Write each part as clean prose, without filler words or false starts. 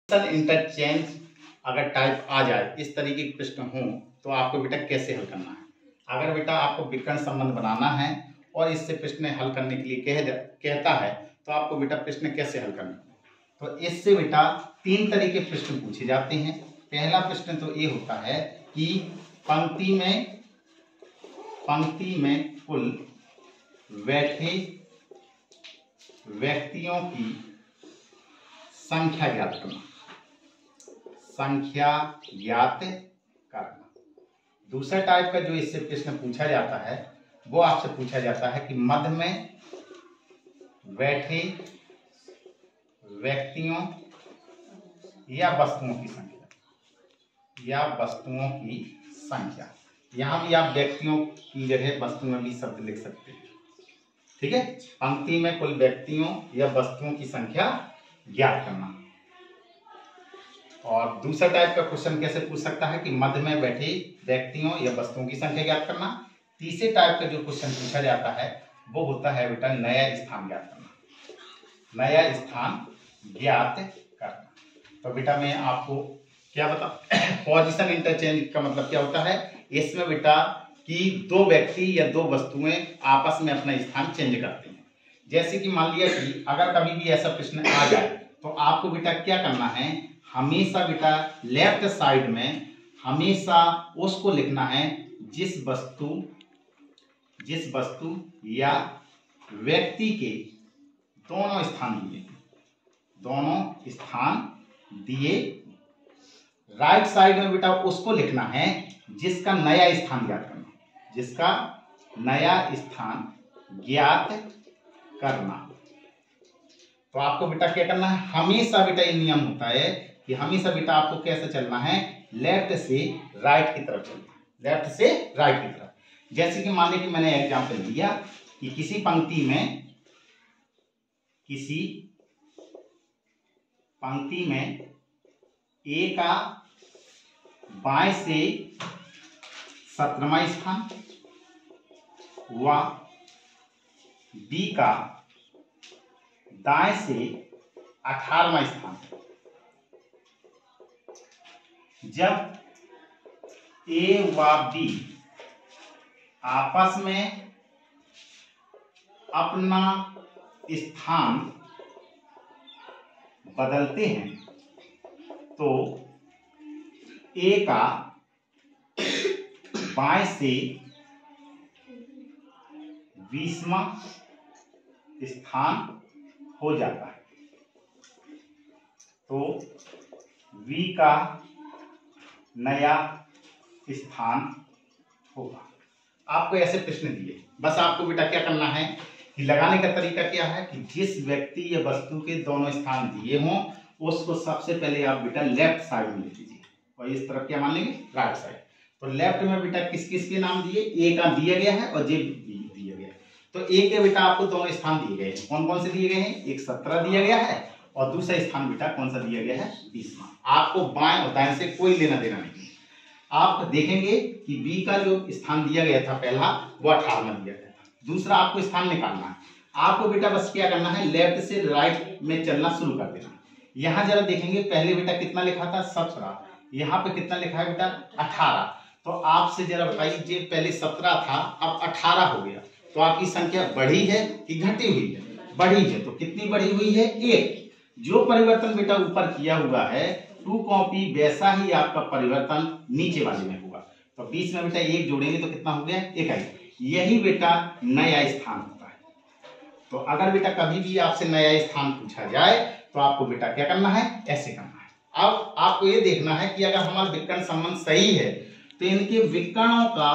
Interchange अगर type आ जाए, इस तरीके के प्रश्न हों तो आपको बेटा कैसे हल करना है। अगर बेटा आपको विकर्ण संबंध बनाना है और इससे प्रश्न हल करने के लिए कहता है तो आपको बेटा प्रश्न कैसे हल करना है। तो इससे बेटा तीन तरीके प्रश्न पूछे जाते हैं। पहला प्रश्न तो ये होता है कि पंक्ति में कुल बैठे व्यक्तियों की संख्या ज्ञात करना। दूसरा टाइप का जो इससे प्रश्न पूछा जाता है वो आपसे पूछा जाता है कि मध्य में बैठे व्यक्तियों या वस्तुओं की संख्या। यहां भी आप व्यक्तियों की जगह वस्तुओं भी शब्द लिख सकते हैं। ठीक है, पंक्ति में कुल व्यक्तियों या वस्तुओं की संख्या ज्ञात करना। और दूसरा टाइप का क्वेश्चन कैसे पूछ सकता है कि मध्य में बैठे व्यक्तियों या वस्तुओं की संख्या ज्ञात करना। तीसरे टाइप का जो क्वेश्चन पूछा जाता है वो होता है बेटा नया स्थान ज्ञात करना। तो बेटा मैं आपको क्या बता पोजीशन इंटरचेंज का मतलब क्या होता है। इसमें बेटा कि दो व्यक्ति या दो वस्तुएं आपस में अपना स्थान चेंज करते हैं। जैसे कि मान लिया कि अगर कभी भी ऐसा प्रश्न आ जाए तो आपको बेटा क्या करना है, हमेशा बेटा लेफ्ट साइड में हमेशा उसको लिखना है जिस वस्तु या व्यक्ति के दोनों स्थान दिए। राइट साइड में बेटा उसको लिखना है जिसका नया स्थान ज्ञात करना। तो आपको बेटा क्या करना है, हमेशा बेटा ये नियम होता है कि हमेशा बेटा आपको कैसे चलना है, लेफ्ट से राइट की तरफ चलना है। जैसे कि मान लीजिए कि मैंने एग्जांपल दिया कि किसी पंक्ति में ए का बाएं से 17वां स्थान व बी का दाएं से 18वां स्थान। जब ए व बी आपस में अपना स्थान बदलते हैं तो ए का बाएं से 20वां स्थान हो जाता है तो बी का नया स्थान होगा। आपको ऐसे प्रश्न दिए, बस आपको बेटा क्या करना है कि लगाने का तरीका क्या है कि जिस व्यक्ति या वस्तु के दोनों स्थान दिए हों उसको सबसे पहले आप बेटा लेफ्ट साइड में लिख दीजिए और इस तरफ क्या मान लेंगे, राइट साइड। तो लेफ्ट में बेटा किस किस के नाम दिए, ए का दिया गया है और जे बी दिया गया है। तो ए के बेटा आपको दोनों स्थान दिए गए हैं। कौन कौन से दिए गए हैं, एक 17 दिया गया है और दूसरा स्थान बेटा कौन सा दिया गया है, 20वां। आपको बाएं और दाएं से कोई लेना देना नहीं। आप देखेंगे कि बी का जो स्थान दिया गया था पहला वो 18वां दिया गया था, दूसरा आपको स्थान निकालना है। आपको बेटा बस क्या करना है, लेफ्ट से राइट में चलना शुरू कर देना। यहाँ जरा देखेंगे पहले बेटा कितना लिखा था, 17, यहाँ पे कितना लिखा है बेटा, 18। तो आपसे जरा बताइए पहले 17 था अब 18 हो गया तो आपकी संख्या बढ़ी है कि घटी हुई है, बढ़ी है। तो कितनी बढ़ी हुई है, 1। जो परिवर्तन बेटा ऊपर किया हुआ है टू कॉपी वैसा ही आपका परिवर्तन नीचे वाले में होगा। तो 20 में बेटा 1 जोड़ेंगे तो कितना हो गया, 21। यही बेटा नया स्थान होता है। तो अगर बेटा कभी भी आपसे नया स्थान पूछा जाए तो आपको बेटा क्या करना है, ऐसे करना है। अब आपको ये देखना है कि अगर हमारा विकर्ण संबंध सही है तो इनके विकर्णों का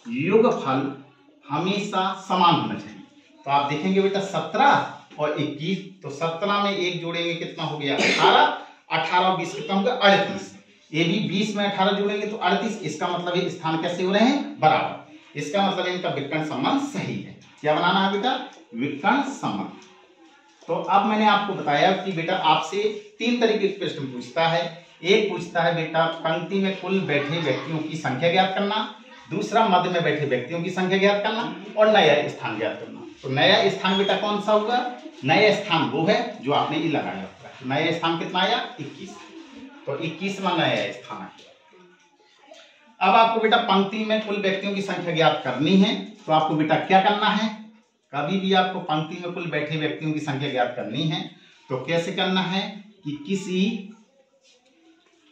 योगफल हमेशा समान होना चाहिए। तो आप देखेंगे बेटा 17 और 21, तो 17 में 1 जोड़ेंगे कितना हो गया, 18। 18 और 20 कितना होगा, 38। ये भी 20 में 18 जोड़ेंगे तो 38। इसका मतलब ये स्थान कैसे हो रहे हैं, बराबर। इसका मतलब इनका विकर्ण संबंध सही है। क्या बनाना है बेटा, विकर्ण संबंध। तो अब मैंने आपको बताया कि बेटा आपसे 3 तरीके के प्रश्न पूछता है। एक पूछता है बेटा पंक्ति में कुल बैठे व्यक्तियों की संख्या ज्ञात करना, दूसरा मध्य में बैठे व्यक्तियों की संख्या ज्ञात करना और नया स्थान ज्ञात करना। तो नया स्थान बेटा कौन सा होगा, नया स्थान वो है जो आपने ये लगाया होगा। नया स्थान कितना आया, 21। तो 21वां नया स्थान है। अब आपको बेटा पंक्ति में कुल व्यक्तियों की संख्या ज्ञात करनी है। तो आपको बेटा क्या करना है, कभी भी आपको पंक्ति में कुल बैठे व्यक्तियों की संख्या ज्ञात करनी है तो कैसे करना है कि किसी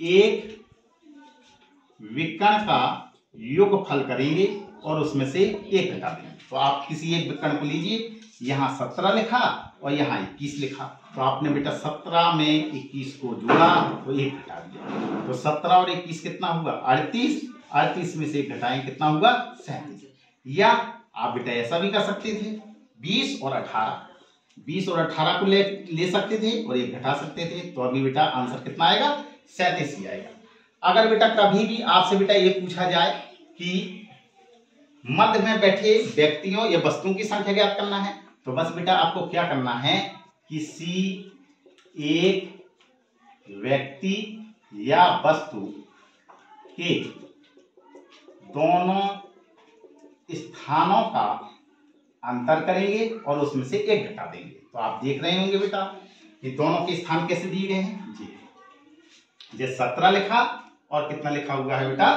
एक विकर्ण का योगफल करेंगे और उसमें से एक घटा देंगे। तो आप किसी एक विकर्ण को लीजिए, यहाँ 17 लिखा और यहाँ 21 लिखा, तो आपने बेटा 17 में 21 को जोड़ा तो एक घटा दिया, तो 17 और 21 कितना हुआ 38, 38 में से एक घटाएं कितना हुआ 37। या आप बेटा ऐसा भी कर सकते थे 20 और 18 को ले सकते थे और एक घटा सकते थे, तो अभी बेटा आंसर कितना आएगा 37 ही आएगा। अगर बेटा कभी भी आपसे बेटा ये पूछा जाए कि मध्य में बैठे व्यक्तियों या वस्तुओं की संख्या ज्ञात करना है तो बस बेटा आपको क्या करना है, किसी एक व्यक्ति या वस्तु के दोनों स्थानों का अंतर करेंगे और उसमें से एक घटा देंगे। तो आप देख रहे होंगे बेटा कि दोनों के स्थान कैसे दिए गए हैं जी, ये 17 लिखा और कितना लिखा हुआ है बेटा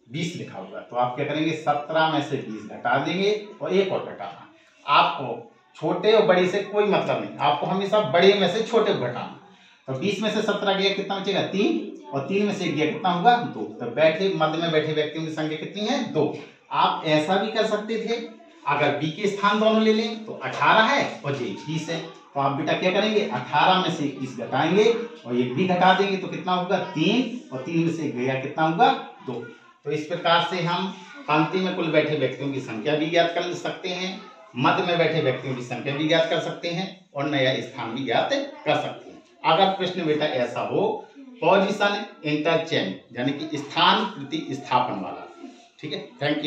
20 लिखा हुआ है। तो आप क्या करेंगे 17 में से 20 घटा देंगे और एक और घटाना। आपको छोटे और बड़े से कोई मतलब नहीं, आपको हमेशा बड़े में से छोटे को घटाना। तो 20 में से 17 गया कितना बचेगा 3 और 3 में से गया कितना होगा 2। तो बैठे मध्य में बैठे व्यक्तियों की संख्या कितनी है 2। आप ऐसा भी कर सकते थे, अगर बी के स्थान दोनों ले लें तो 18 है और जे 21 है, तो आप बेटा क्या करेंगे 18 में से 21 घटाएंगे और एक भी घटा देंगे तो कितना होगा 3 और 3 में से गया कितना होगा 2। तो इस प्रकार से हम पंक्ति में कुल बैठे व्यक्तियों की संख्या भी ज्ञात कर सकते हैं, मध्य में बैठे व्यक्तियों की संख्या भी ज्ञात कर सकते हैं और नया स्थान भी ज्ञात कर सकते हैं। अगर प्रश्न बेटा ऐसा हो पोजीशन इंटरचेंज यानी कि स्थान प्रतिस्थापन वाला। ठीक है, थैंक यू।